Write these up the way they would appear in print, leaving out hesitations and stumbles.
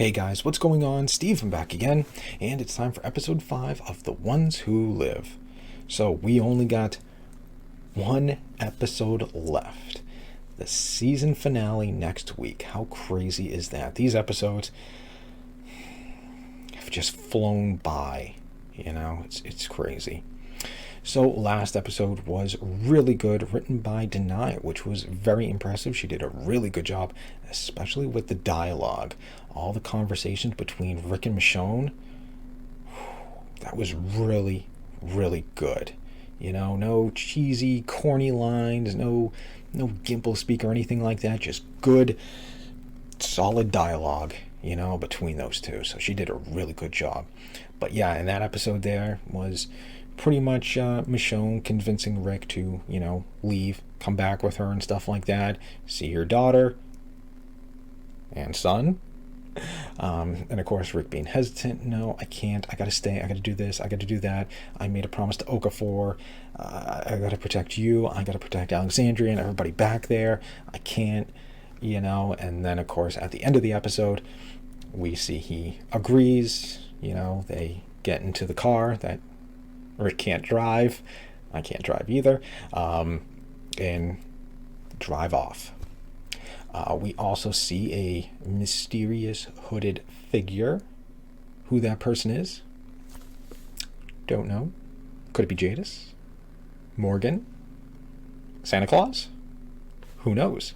Hey guys, what's going on? Steve, I'm back again, and it's time for episode 5 of The Ones Who Live. So, we only got one episode left. The season finale next week. How crazy is that? These episodes have just flown by. It's crazy. So last episode was really good, written by Denai, which was very impressive. She did a really good job, especially with the dialogue. All the conversations between Rick and Michonne, that was really, really good. No cheesy, corny lines, no gimple speak or anything like that. Just good, solid dialogue, between those two. So she did a really good job. But yeah, in that episode there was pretty much Michonne convincing Rick to, leave, come back with her and stuff like that, see your daughter and son. And of course, Rick being hesitant. No, I can't. I gotta stay. I gotta do this. I gotta do that. I made a promise to Okafor. I gotta protect you. I gotta protect Alexandria and everybody back there. I can't, And then, of course, at the end of the episode, we see he agrees. They get into the car that Rick can't drive. I can't drive either. And drive off. We also see a mysterious hooded figure. Who that person is? Don't know. Could it be Jadis? Morgan? Santa Claus? Who knows?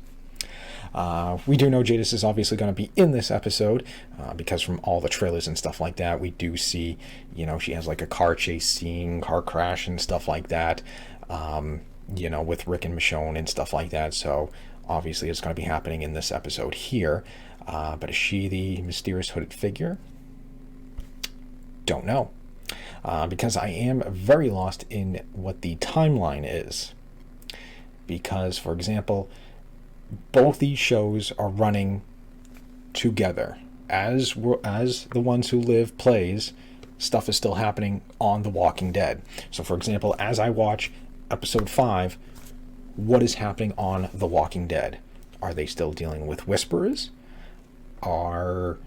We do know Jadis is obviously going to be in this episode because from all the trailers and stuff like that, we do see, she has like a car chase scene, car crash and stuff like that, with Rick and Michonne and stuff like that. So obviously it's going to be happening in this episode here. But is she the mysterious hooded figure? Don't know. Because I am very lost in what the timeline is. Because, for example, both these shows are running together. As The Ones Who Live plays, stuff is still happening on The Walking Dead. So, for example, as I watch episode 5, what is happening on The Walking Dead? Are they still dealing with Whisperers? Are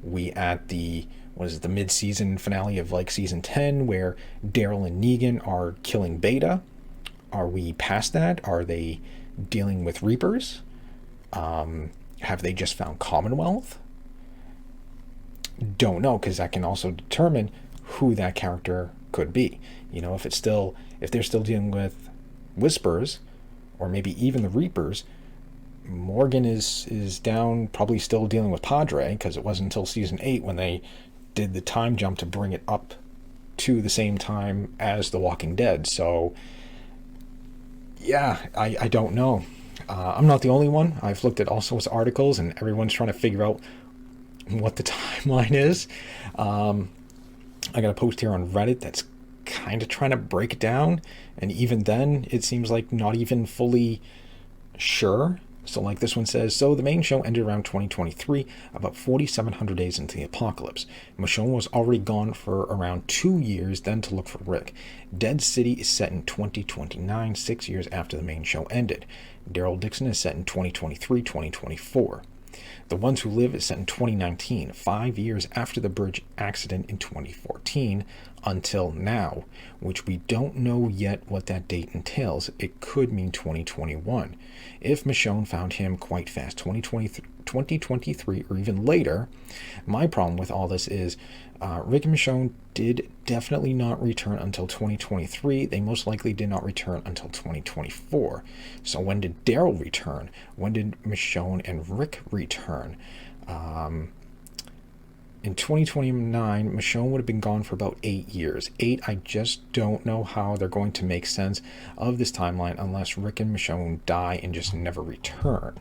we at the mid-season finale of like season 10 where Daryl and Negan are killing Beta? Are we past that? Are they dealing with Reapers? Have they just found Commonwealth? Don't know, because that can also determine who that character could be. If they're still dealing with Whispers, or maybe even the Reapers, Morgan is down, probably still dealing with Padre, because it wasn't until season 8 when they did the time jump to bring it up to the same time as The Walking Dead. So yeah, I don't know. I'm not the only one. I've looked at all sorts of articles, and everyone's trying to figure out what the timeline is. I got a post here on Reddit that's kind of trying to break it down, and even then, it seems like not even fully sure. So like this one says, so the main show ended around 2023, about 4,700 days into the apocalypse. Michonne was already gone for around 2 years then to look for Rick. Dead City is set in 2029, 6 years after the main show ended. Daryl Dixon is set in 2023-2024. The Ones Who Live is set in 2019, 5 years after the bridge accident in 2014, until now, which we don't know yet what that date entails. It could mean 2021. If Michonne found him quite fast, 2023 or even later. My problem with all this is Rick and Michonne did definitely not return until 2023. They most likely did not return until 2024. So when did Daryl return? When did Michonne and Rick return? In 2029, Michonne would have been gone for about 8 years. 8, I just don't know how they're going to make sense of this timeline unless Rick and Michonne die and just never return.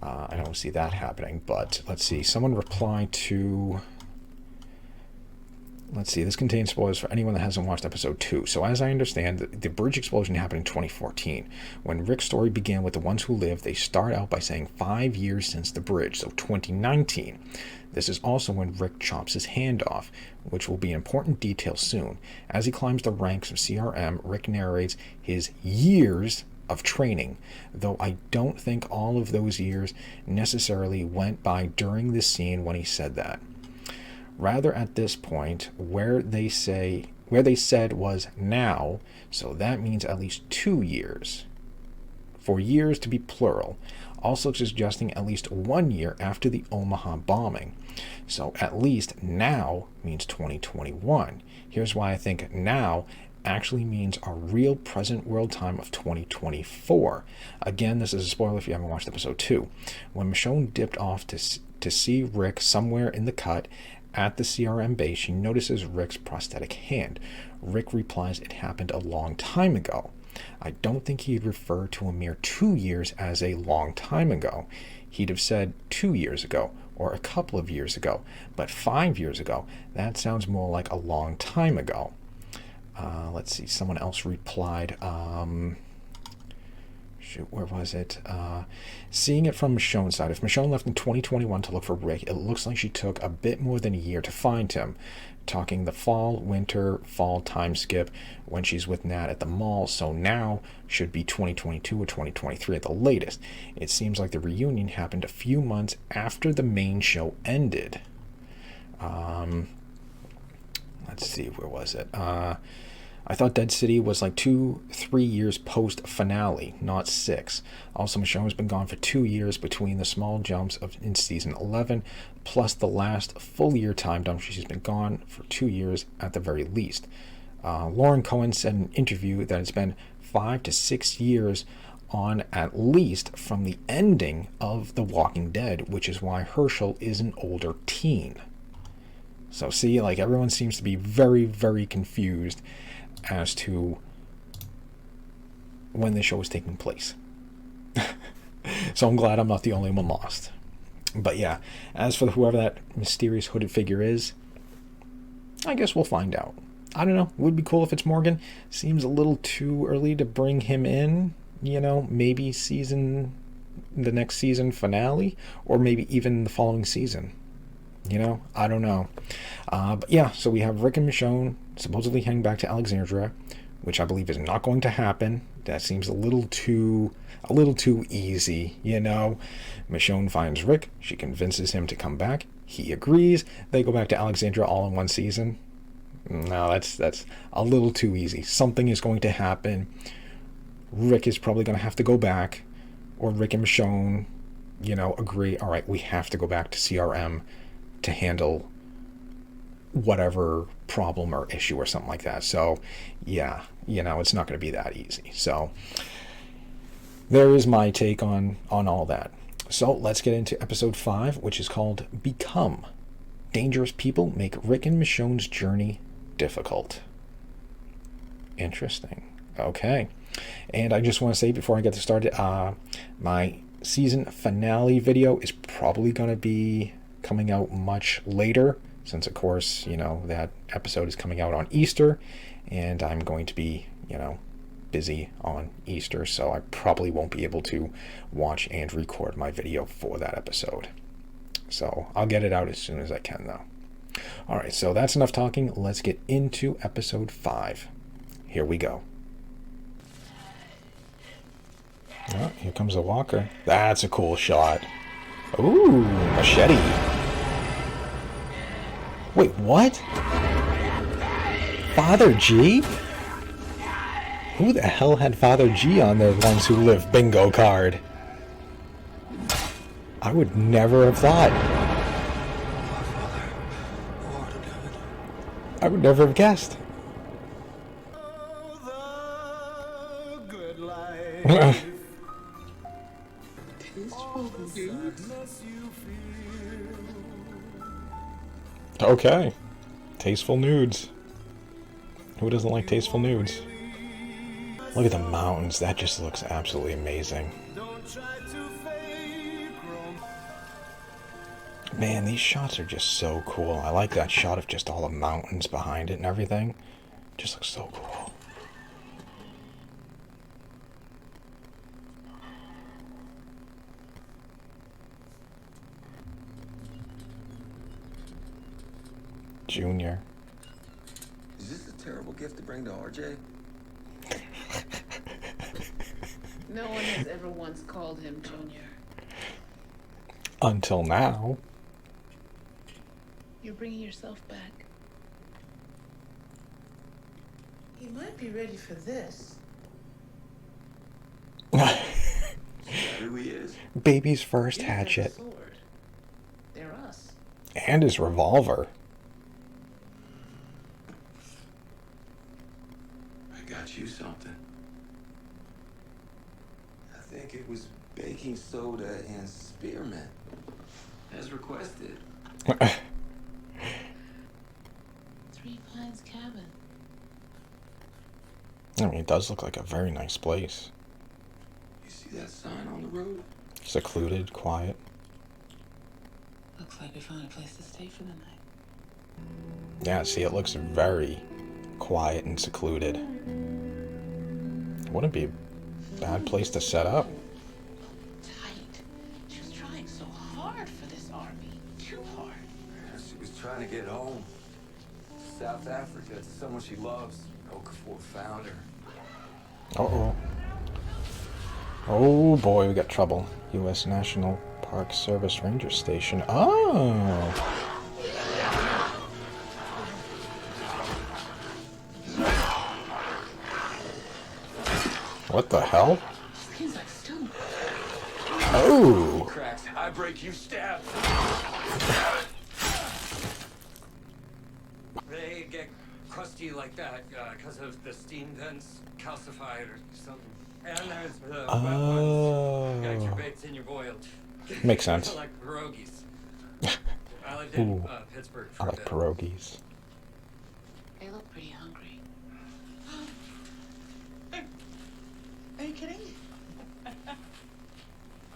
I don't see that happening, but let's see. Someone replied to... Let's see, this contains spoilers for anyone that hasn't watched episode 2. So as I understand, the bridge explosion happened in 2014. When Rick's story began with The Ones Who Live, they start out by saying 5 years since the bridge, so 2019. This is also when Rick chops his hand off, which will be an important detail soon. As he climbs the ranks of CRM, Rick narrates his years of training, though I don't think all of those years necessarily went by during this scene when he said that. Rather, at this point, where they said was now, so that means at least 2 years. For years to be plural, also suggesting at least 1 year after the Omaha bombing. So at least now means 2021. Here's why I think now actually means a real present world time of 2024. Again, this is a spoiler if you haven't watched episode 2. When Michonne dipped off to see Rick somewhere in the cut at the CRM base, she notices Rick's prosthetic hand. Rick replies it happened a long time ago. I don't think he'd refer to a mere 2 years as a long time ago. He'd have said 2 years ago or a couple of years ago, but 5 years ago, that sounds more like a long time ago. Let's see, someone else replied, where was it? Seeing it from Michonne's side, if Michonne left in 2021 to look for Rick, it looks like she took a bit more than a year to find him. Talking the fall, winter, fall time skip when she's with Nat at the mall, so now should be 2022 or 2023 at the latest. It seems like the reunion happened a few months after the main show ended. Let's see, where was it? I thought Dead City was like 2-3 years post-finale, not 6. Also, Michonne has been gone for 2 years between the small jumps in season 11, plus the last full year time dump. She's been gone for 2 years at the very least. Lauren Cohen said in an interview that it's been 5 to 6 years on at least from the ending of The Walking Dead, which is why Herschel is an older teen. So see, like, everyone seems to be very, very confused as to when the show is taking place. So I'm glad I'm not the only one lost. But yeah, as for whoever that mysterious hooded figure is, I guess we'll find out. I don't know. It would be cool if it's Morgan. Seems a little too early to bring him in. You know, maybe the next season finale, or maybe even the following season. You know, I don't know. But yeah, so we have Rick and Michonne supposedly heading back to Alexandria, which I believe is not going to happen. That seems a little too easy, you know. Michonne finds Rick. She convinces him to come back. He agrees. They go back to Alexandria all in one season. No, that's a little too easy. Something is going to happen. Rick is probably going to have to go back, or Rick and Michonne, you know, agree, all right, we have to go back to CRM to handle whatever problem or issue or something like that. So yeah, you know, it's not going to be that easy. So there is my take on all that. So let's get into episode 5, which is called Become. Dangerous people make Rick and Michonne's journey difficult. Interesting. Okay. And I just want to say before I get started, my season finale video is probably going to be coming out much later, since of course, you know, that episode is coming out on Easter, and I'm going to be, you know, busy on Easter, so I probably won't be able to watch and record my video for that episode. So I'll get it out as soon as I can, though. Alright, so that's enough talking. Let's get into episode 5. Here we go. Oh, here comes the walker. That's a cool shot. Ooh, machete. Wait, what? Father G? Who the hell had Father G on their Ones Who Live bingo card? I would never have thought. I would never have guessed. Okay. Tasteful nudes. Who doesn't like tasteful nudes? Look at the mountains. That just looks absolutely amazing. Man, these shots are just so cool. I like that shot of just all the mountains behind it and everything. Just looks so cool. Junior. Is this a terrible gift to bring to RJ? No one has ever once called him Junior. Until now. You're bringing yourself back. He might be ready for this. Who he is? Baby's first You have a hatchet. sword. They're us. And his revolver. I got you something. I think it was baking soda and spearmint, as requested. Three Pines Cabin. I mean, it does look like a very nice place. You see that sign on the road? Secluded, quiet. Looks like we found a place to stay for the night. Yeah, see, it looks very quiet and secluded. Wouldn't be a bad place to set up. Tight. She was trying so hard for this army. Too hard. She was trying to get home. To South Africa, to someone she loves. Okafor found her. Uh-oh. Oh boy, we got trouble. U.S. National Park Service Ranger Station. Oh! What the hell? Skin's like stone. Oh! Cracks. I break, you stab. They get crusty like that because of the steam vents calcified or something. And there's the wet ones. Got your Oh. baked and your boiled. Makes sense. Like pierogies. I lived in Ooh. Pittsburgh I for a like bit. pierogies. They look pretty hungry. Are you kidding?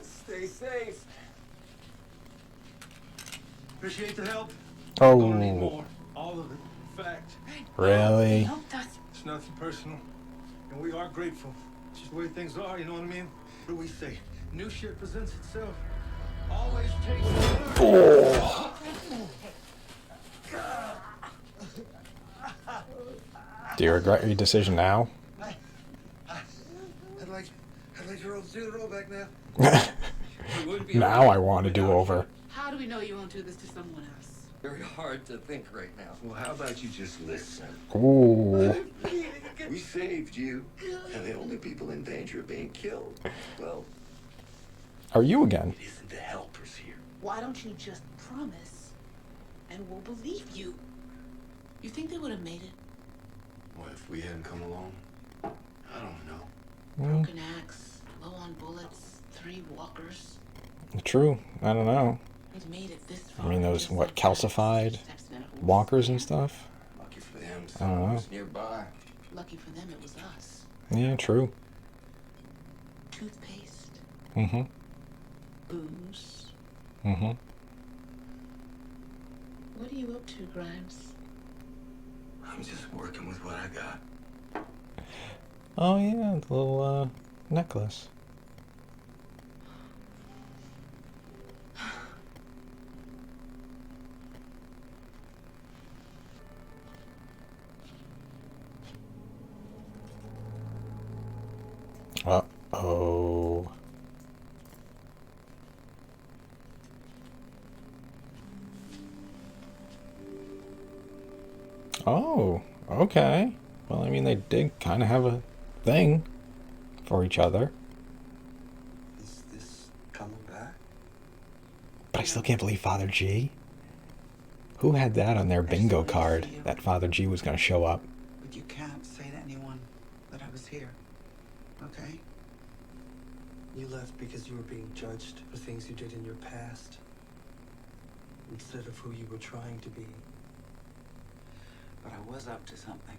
Stay safe. Appreciate the help. Gonna need Oh, more. All of it. In fact, really? Helped us. it's nothing personal. And we are grateful. It's just the way things are, you know what I mean? What do we say? New shit presents itself. Always takes Oh. Do you regret your decision now? I'd like to do the rollback now. We wouldn't be Now around I want to do without over. How do we know you won't do this to someone else? you. Very hard to think right now. Well, how about you just listen? Ooh. We saved you, and the only people in danger of being killed, well, Are you again? it isn't the helpers here. Why don't you just promise and we'll believe you? You think they would have made it? What if we hadn't come along? I don't know. Mm, Broken axe, low on bullets, 3 walkers. true. I don't know. They'd made it this I far. mean, those, what, calcified Steps in a- walkers and stuff? Lucky for them, I don't someone know. was nearby. Lucky for them, it was us. Yeah, true. Toothpaste, Mm-hmm. booze. Mm-hmm. What are you up to, Grimes? I'm just working with what I got. Oh, yeah, the little, necklace. Uh-oh. Oh, okay. Well, I mean, they did kind of have a thing for each other. Is this coming back? But I still can't believe Father G. Who had that on their bingo card, that Father G was going to show up? But you can't say to anyone that I was here. Okay? You left because you were being judged for things you did in your past, instead of who you were trying to be. But I was up to something,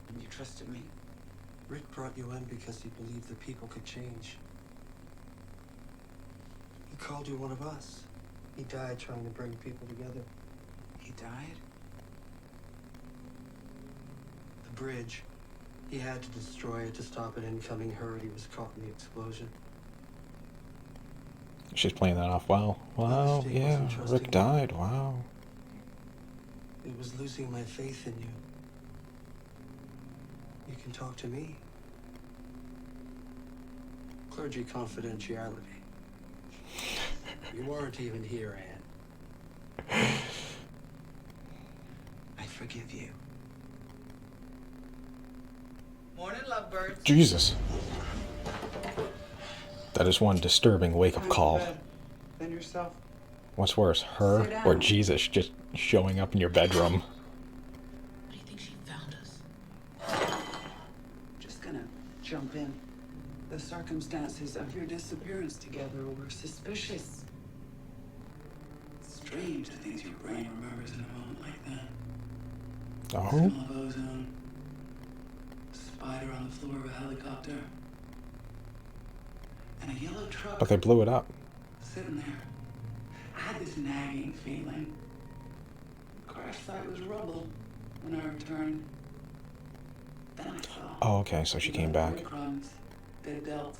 and you trusted me. Rick brought you in because he believed that people could change. He called you one of us. He died trying to bring people together. He died? The bridge. He had to destroy it to stop an incoming herd. He was caught in the explosion. She's playing that off well. Wow, mistake yeah, wasn't trusting Rick you. died, wow. It was losing my faith in you. You can talk to me. Clergy confidentiality. You weren't even here, Anne. I forgive you. Morning, lovebirds. Jesus. That is one disturbing wake-up call. Then yourself. What's worse, her Sit or down. Jesus just showing up in your bedroom? What do you think she found us? Just gonna jump in. The circumstances of your disappearance together were suspicious. Strange the things your brain remembers in a moment like that. Oh? Smell of ozone. Spider on the floor of a helicopter. And a yellow truck But they blew it up. sitting there. I had this nagging feeling. The crash site was rubble when I returned. Then I saw. Oh, okay, so she came back. Breadcrumbs, dead delts,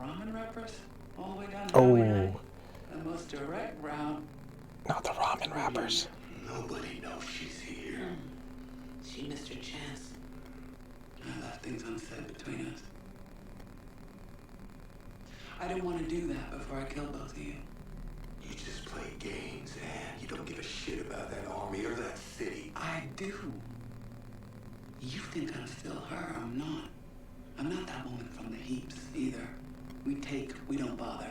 ramen wrappers, all the way down Oh. Highway 9. The most direct route. Not the ramen wrappers. Nobody knows she's here. She missed her chance. I left things unsaid between us. I didn't want to do that before I killed both of you. You just play games, and you don't give a shit about that army or that city. I do. You think I'm still her. I'm not. I'm not that woman from the heaps, either. We take, we don't bother.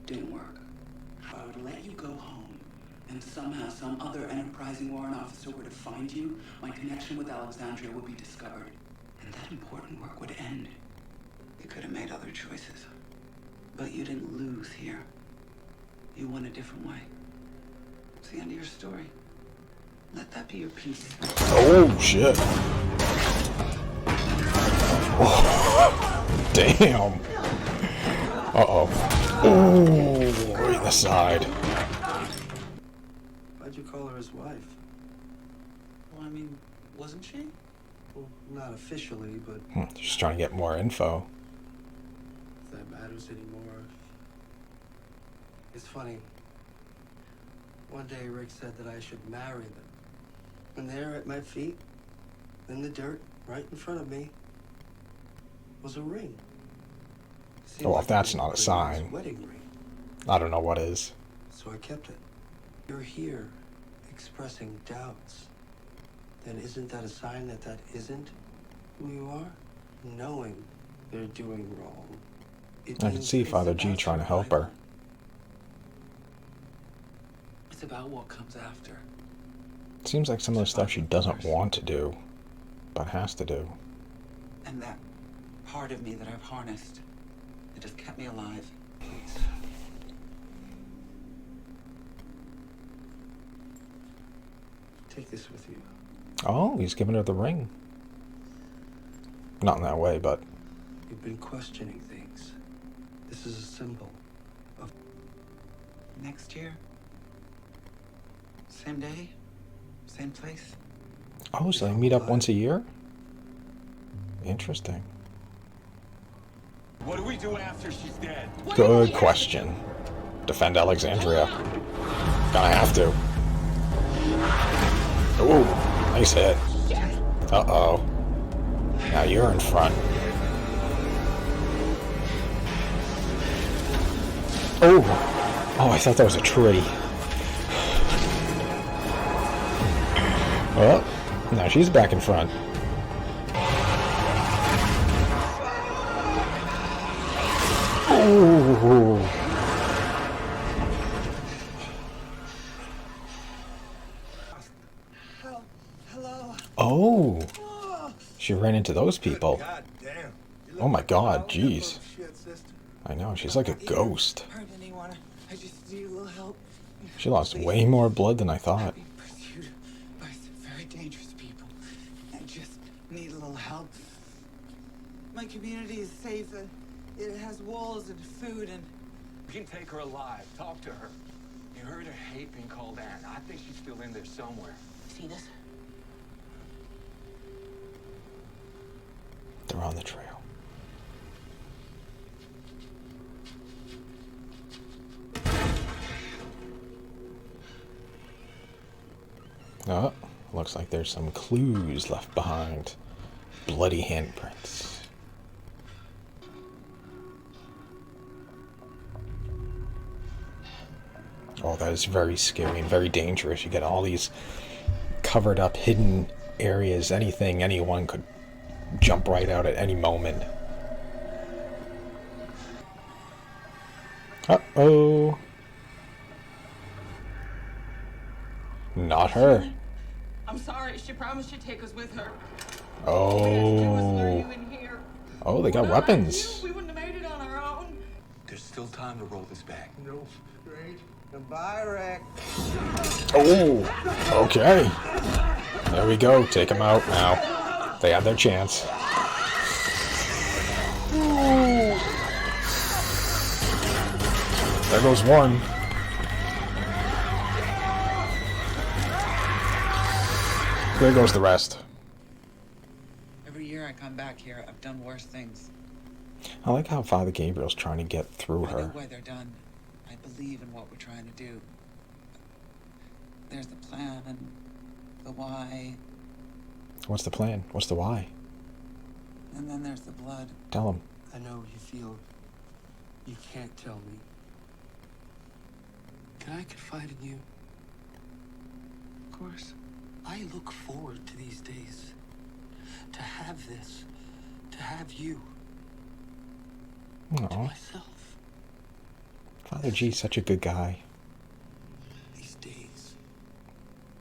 Didn't work. If I would let you go home, and somehow some other enterprising warrant officer were to find you, my connection with Alexandria would be discovered. And that important work would end. You could have made other choices. But you didn't lose here. You won a different way. It's the end of your story. Let that be your peace. Oh, shit. Oh, damn. Uh-oh. Oh, right in the side. Why'd you call her his wife? Well, I mean, wasn't she? Well, not officially, but Just trying to get more info. if that matters anymore. It's funny. One day Rick said that I should marry them. And there at my feet, in the dirt, right in front of me, was a ring. Seemed Well, like if that's a not a pretty sign. nice wedding ring. I don't know what is. So I kept it. You're here expressing doubts. Then isn't that a sign that that isn't who you are? Knowing they're doing wrong. It I can means see it's Father G about trying to help her. It's about what comes after. Seems like some of the stuff she doesn't want to do, but has to do. And that part of me that I've harnessed, it just kept me alive. Please. Take this with you. Oh, he's giving her the ring. Not in that way, but You've been questioning things. This is a symbol of Next year? Same day? Same place? oh, so they meet up once a year? Interesting. What do we do after she's dead? Good question. Defend Alexandria. Gonna have to. Ooh, nice hit. Uh-oh. Now you're in front. Oh! Oh, I thought that was a tree. Well, now she's back in front. Oh! hello. Oh! She ran into those people. God damn. You Oh my look God, like a jeez. shit, sister. I know, she's like a ghost. Hurt anyone? I just need a little help. She lost way more blood than I thought. Being pursued by some very dangerous people. I just need a little help. My community is safe. It has walls and food and... We can take her alive. Talk to her. You heard her hate being called Anne. I think she's still in there somewhere. See this? They're on the trail. Oh, looks like there's some clues left behind. Bloody handprints. Oh, that is very scary and very dangerous. You get all these covered up, hidden areas. Anyone could jump right out at any moment. Uh-oh. Not her. I'm sorry. She promised she'd take us with her. Oh. Oh, they got weapons. We wouldn't have made it on our own. There's still time to roll this back. No, great. Goodbye, Rick. Oh, okay. There we go. Take them out now. They have their chance. There goes one. There goes the rest. Every year I come back here, I've done worse things. I like how Father Gabriel's trying to get through I know her. why they're done. I believe in what we're trying to do. There's the plan and the why, What's the plan? What's the why? and then there's the blood. Tell him. I know you feel you can't tell me. Can I confide in you? Of course. I look forward to these days. To have this. To have you. To Oh, myself. Father G's such a good guy. These days.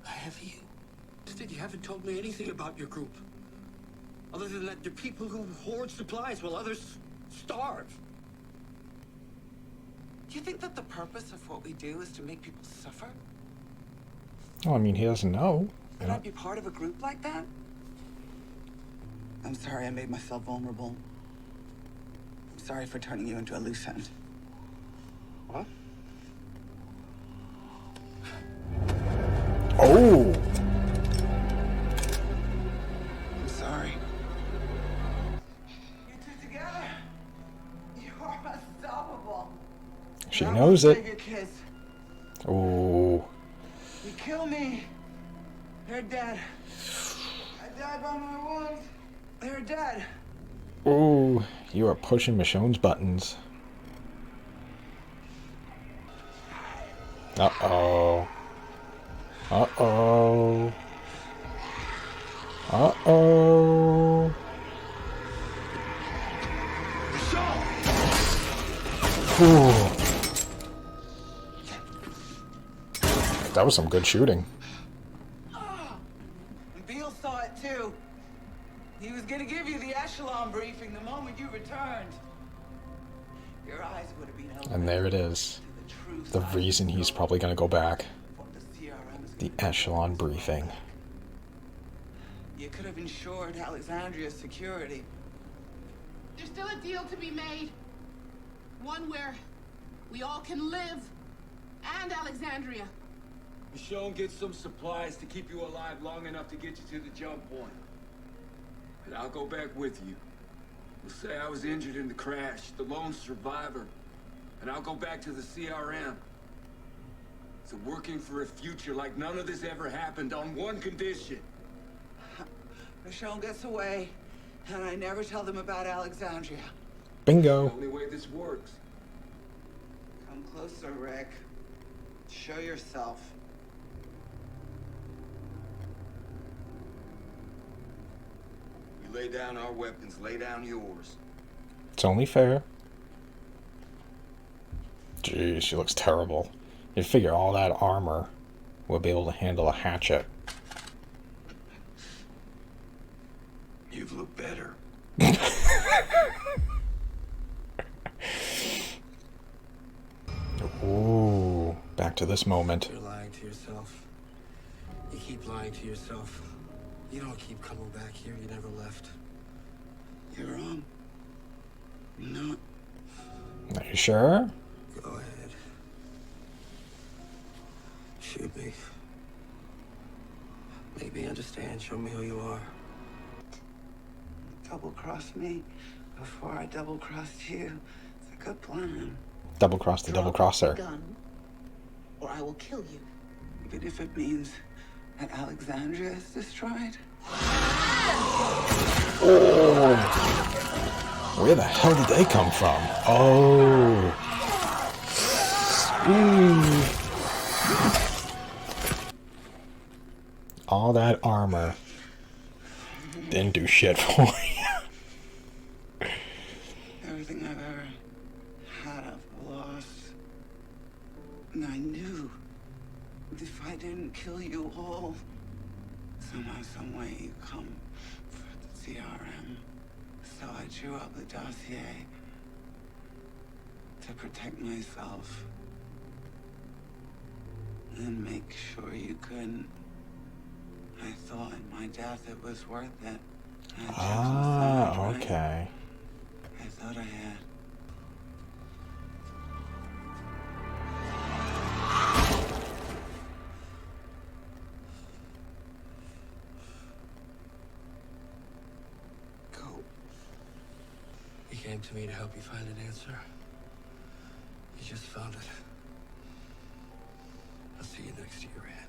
I have you. Instead, you haven't told me anything about your group. Other than that, you're people who hoard supplies while others starve. Do you think that the purpose of what we do is to make people suffer? Oh, I mean, he doesn't know. Could I be part of a group like that? I'm sorry I made myself vulnerable. I'm sorry for turning you into a loose end. What? Oh! I'm sorry. You two together, you are unstoppable. She knows it. Save your kids. Oh. You kill me. They're dead. I died by my wounds. They're dead. Oh, you are pushing Michonne's buttons. Uh-oh. Uh-oh. Uh-oh. Ooh. That was some good shooting. And Beale saw it too. He was gonna give you the echelon briefing the moment you returned. Your eyes would have been open. And there it is. to the true The side reason he's probably going to go back. of what the CRM is The gonna do. echelon briefing. You could have ensured Alexandria's security. There's still a deal to be made. One where we all can live, and Alexandria. Michonne gets some supplies to keep you alive long enough to get you to the jump point. And I'll go back with you. We'll say I was injured in the crash, the lone survivor. And I'll go back to the CRM. So working for a future like none of this ever happened on one condition. Michonne gets away, and I never tell them about Alexandria. The Bingo. only way this works. Come closer, Rick. Show yourself. We lay down our weapons, lay down yours. It's only fair. Jeez, she looks terrible. You figure all that armor will be able to handle a hatchet. You've looked better. Ooh, back to this moment. You're lying to yourself. You keep lying to yourself. You don't keep coming back here. You never left. You're wrong. You're not. Are you sure? Go ahead. Shoot me. Make me understand. Show me who you are. Double-cross me before I double-crossed you. It's a good plan. Double cross the double crosser. Gun, or I will kill you. Even if it means that Alexandria is destroyed. Oh. Where the hell did they come from? Oh. Ooh. all that armor didn't do shit for you. Everything I've ever had, I've lost. And I knew if I didn't kill you all, somehow, some way, you come for the CRM. So I drew up the dossier to protect myself and make sure you couldn't. I thought in my death it was worth it. I chose the side, right? Okay. I thought I had. Go. You came to me to help you find an answer. You just found it. I'll see you next year, Ann.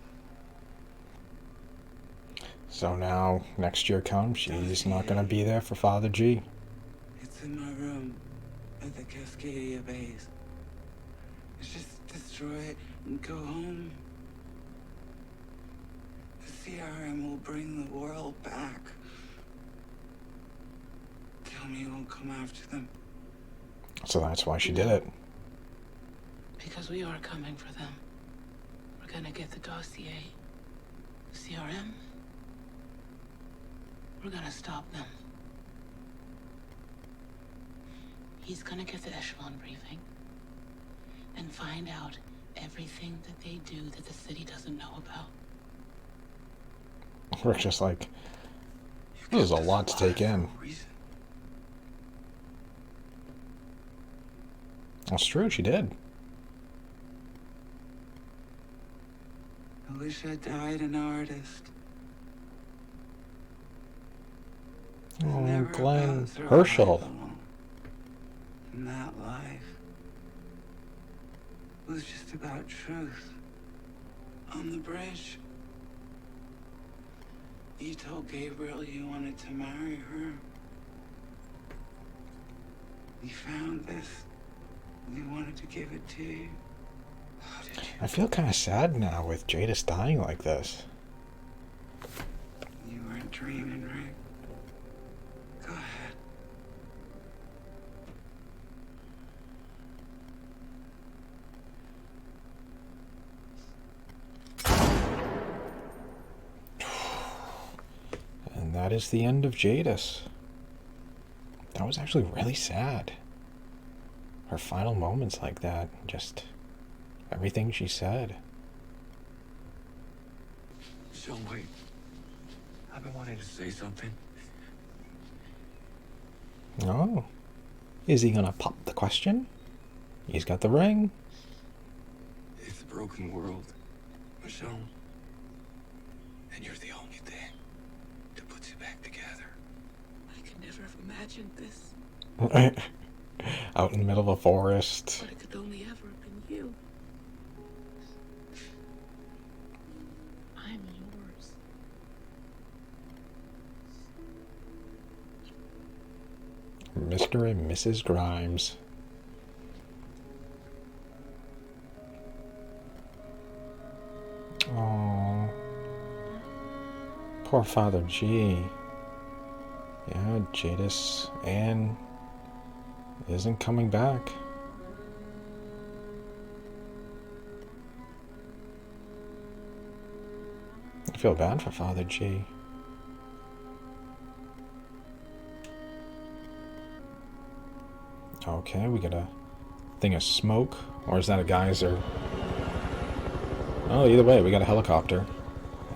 So now, next year comes, she's not going to be there for Father G. It's in my room at the Cascadia base. Just destroy it and go home. The CRM will bring the world back. Tell me you won't come after them. So that's why she did it. Because we are coming for them. We're gonna get the dossier. The CRM. We're gonna stop them. He's gonna get the echelon briefing and find out everything that they do that the city doesn't know about. We're just like, this is a lot to take in. That's true, she did. I wish I died an artist. Oh, Never Glenn about survival Herschel. in that life. It was just about truth. On the bridge, you told Gabriel you wanted to marry her. You found this. You wanted to give it to you. How did you? I feel kind of sad now with Jadis dying like this. You weren't dreaming, right? Go ahead. And that is the end of Jadis. That was actually really sad. Her final moments like that, just everything she said. Sean, wait. I've been wanting to say something. Oh. Is he gonna pop the question? He's got the ring. It's a broken world, Michonne. And you're the only thing that puts it back together. I could never have imagined this, Out in the middle of a forest. but it could only ever have been you. I'm yours. Mr. and Mrs. Grimes. Oh, poor Father G. Yeah, Jadis Ann isn't coming back. I feel bad for Father G. Okay, we got a thing of smoke. Or is that a geyser? Oh, either way, we got a helicopter.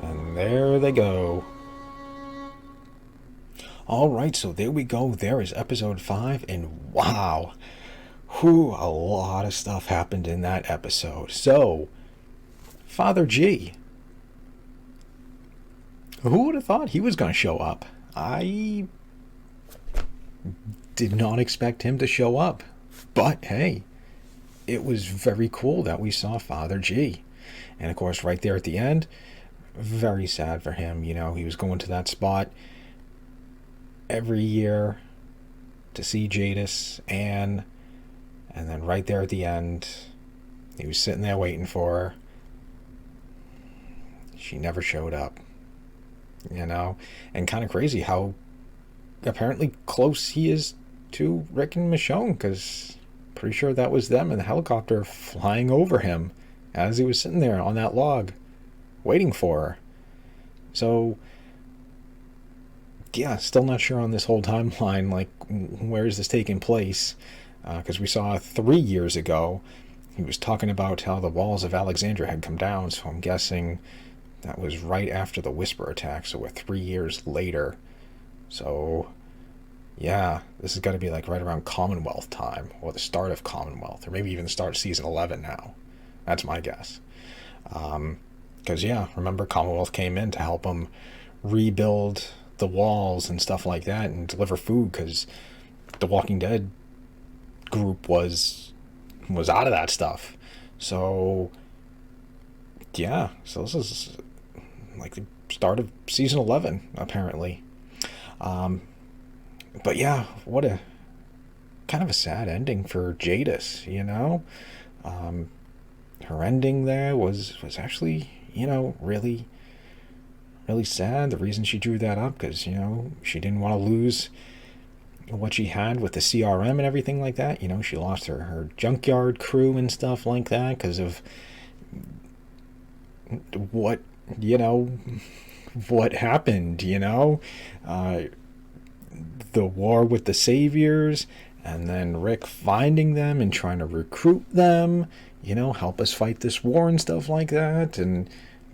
And there they go. Alright, so there we go. There is episode 5. And wow. Whew, a lot of stuff happened in that episode. So, Father G. Who would have thought he was going to show up? I did not expect him to show up. But hey, it was very cool that we saw Father G. And of course, right there at the end, very sad for him. You know, he was going to that spot every year to see Jadis, Ann, and then right there at the end, he was sitting there waiting for her. She never showed up. you know, and kind of crazy how apparently close he is to Rick and Michonne, because pretty sure that was them in the helicopter flying over him as he was sitting there on that log waiting for her. So yeah, still not sure on this whole timeline, like where is this taking place, because we saw 3 years ago he was talking about how the walls of Alexandria had come down, so I'm guessing that was right after the Whisper attack, so we're 3 years later. So yeah, this has got to be like right around Commonwealth time, or the start of Commonwealth, or maybe even the start of season 11 now. That's my guess. Because yeah, remember Commonwealth came in to help them rebuild the walls and stuff like that and deliver food, because the Walking Dead group was out of that stuff. So yeah, so this is like the start of season 11 apparently. But yeah, what a kind of a sad ending for Jadis, you know. Her ending there was actually, you know, really sad. The reason she drew that up, because, you know, she didn't want to lose what she had with the CRM and everything like that. You know, she lost her junkyard crew and stuff like that because of what, you know, what happened, you know. The war with the Saviors, and then Rick finding them and trying to recruit them, you know, help us fight this war and stuff like that, and,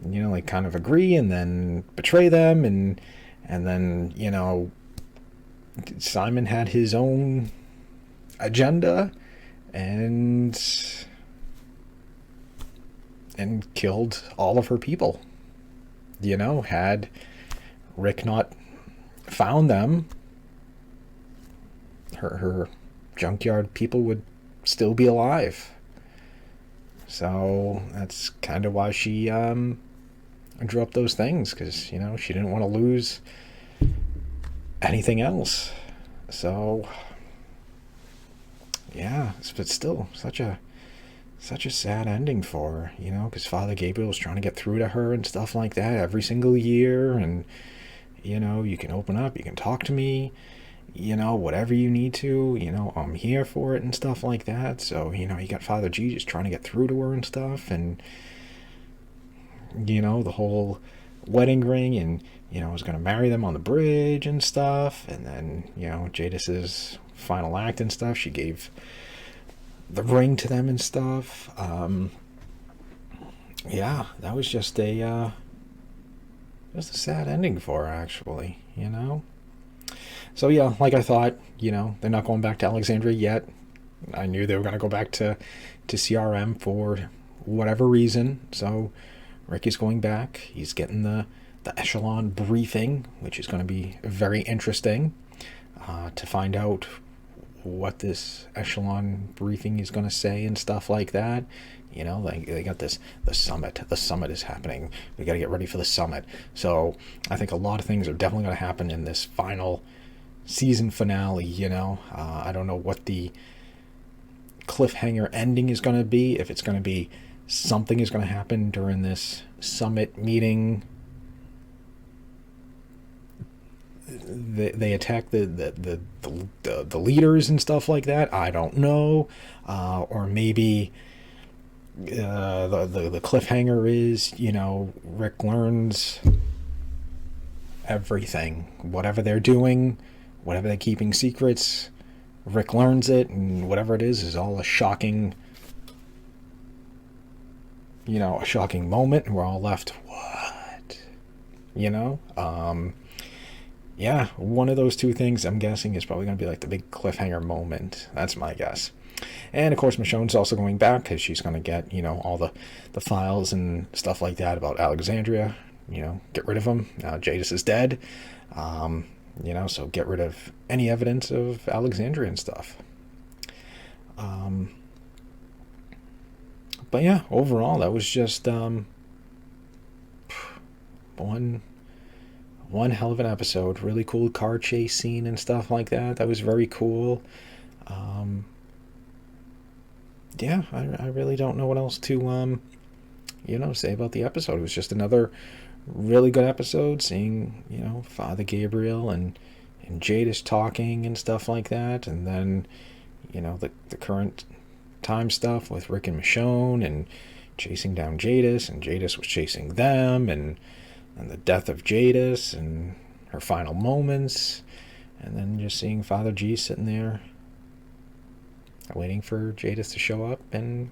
you know, like kind of agree and then betray them, and then, you know, Simon had his own agenda and killed all of her people. You know, had Rick not found them, her junkyard people would still be alive. So that's kind of why she drew up those things, because, you know, she didn't want to lose anything else. So yeah, but still such a sad ending for her, you know, because Father Gabriel was trying to get through to her and stuff like that every single year, and, you know, you can open up, you can talk to me, you know, whatever you need to, you know, I'm here for it and stuff like that. So, you know, you got Father G just trying to get through to her and stuff, and, you know, the whole wedding ring, and, you know, I was going to marry them on the bridge and stuff, and then, you know, Jadis's final act and stuff, she gave the ring to them and stuff. Yeah, that was just a sad ending for her, actually, you know. So yeah, like I thought, you know, they're not going back to Alexandria yet. I knew they were going to go back to CRM for whatever reason. So Ricky's going back. He's getting the Echelon briefing, which is going to be very interesting to find out what this Echelon briefing is going to say and stuff like that. You know, they got the summit. The summit is happening. We got to get ready for the summit. So I think a lot of things are definitely going to happen in this final season finale, you know. I don't know what the cliffhanger ending is going to be. If it's going to be something is going to happen during this summit meeting. They attack the leaders and stuff like that. I don't know. Or maybe the cliffhanger is, you know, Rick learns everything. Whatever they're doing, whatever they're keeping secrets, Rick learns it, and whatever it is all a shocking, you know, a shocking moment, and we're all left, what? You know? Yeah, one of those two things, I'm guessing, is probably going to be like the big cliffhanger moment. That's my guess. And of course, Michonne's also going back because she's going to get, you know, all the files and stuff like that about Alexandria. You know, get rid of them. Now Jadis is dead. You know, so get rid of any evidence of Alexandria and stuff. But yeah, overall, that was just one hell of an episode. Really cool car chase scene and stuff like that. That was very cool. Yeah, I really don't know what else to you know, say about the episode. It was just another really good episode, seeing, Father Gabriel and Jadis talking and stuff like that. And then, the current time stuff with Rick and Michonne and chasing down Jadis, and Jadis was chasing them, and the death of Jadis and her final moments. And then just seeing Father G sitting there waiting for Jadis to show up, and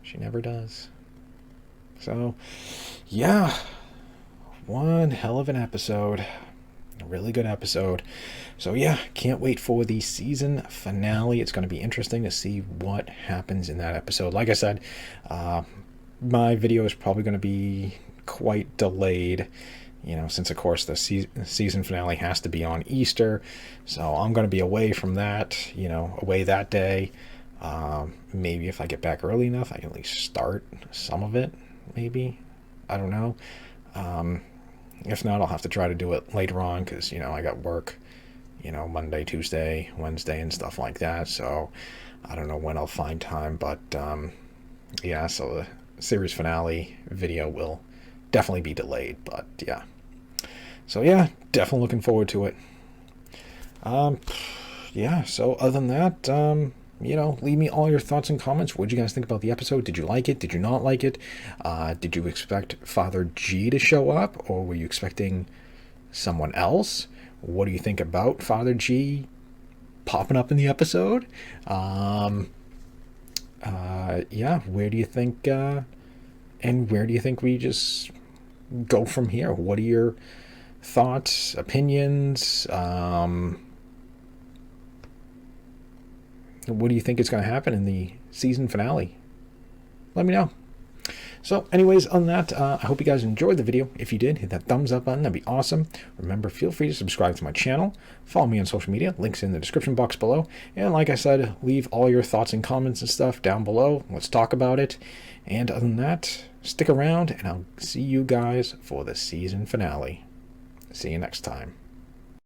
she never does. So, yeah, one hell of an episode. A really good episode. So, yeah, can't wait for the season finale. It's going to be interesting to see what happens in that episode. Like I said, my video is probably going to be quite delayed, since, of course, the season finale has to be on Easter. So I'm going to be away from that, away that day. Maybe if I get back early enough, I can at least start some of it, maybe. I don't know. If not, I'll have to try to do it later on because, I got work, Monday, Tuesday, Wednesday, and stuff like that. So I don't know when I'll find time. But, yeah, so the series finale video will definitely be delayed. But, yeah. So, yeah, definitely looking forward to it. Yeah, so other than that, leave me all your thoughts and comments. What did you guys think about the episode? Did you like it? Did you not like it? Did you expect Father G to show up, or were you expecting someone else? What do you think about Father G popping up in the episode? Yeah, where do you think, and where do you think we just go from here? What are your thoughts, opinions? What do you think is going to happen in the season finale? Let me know. So anyways, on that, I hope you guys enjoyed the video. If you did, hit that thumbs up button. That'd be awesome. Remember, feel free to subscribe to my channel. Follow me on social media. Links in the description box below. And like I said, leave all your thoughts and comments and stuff down below. Let's talk about it. And other than that, stick around, and I'll see you guys for the season finale. See you next time.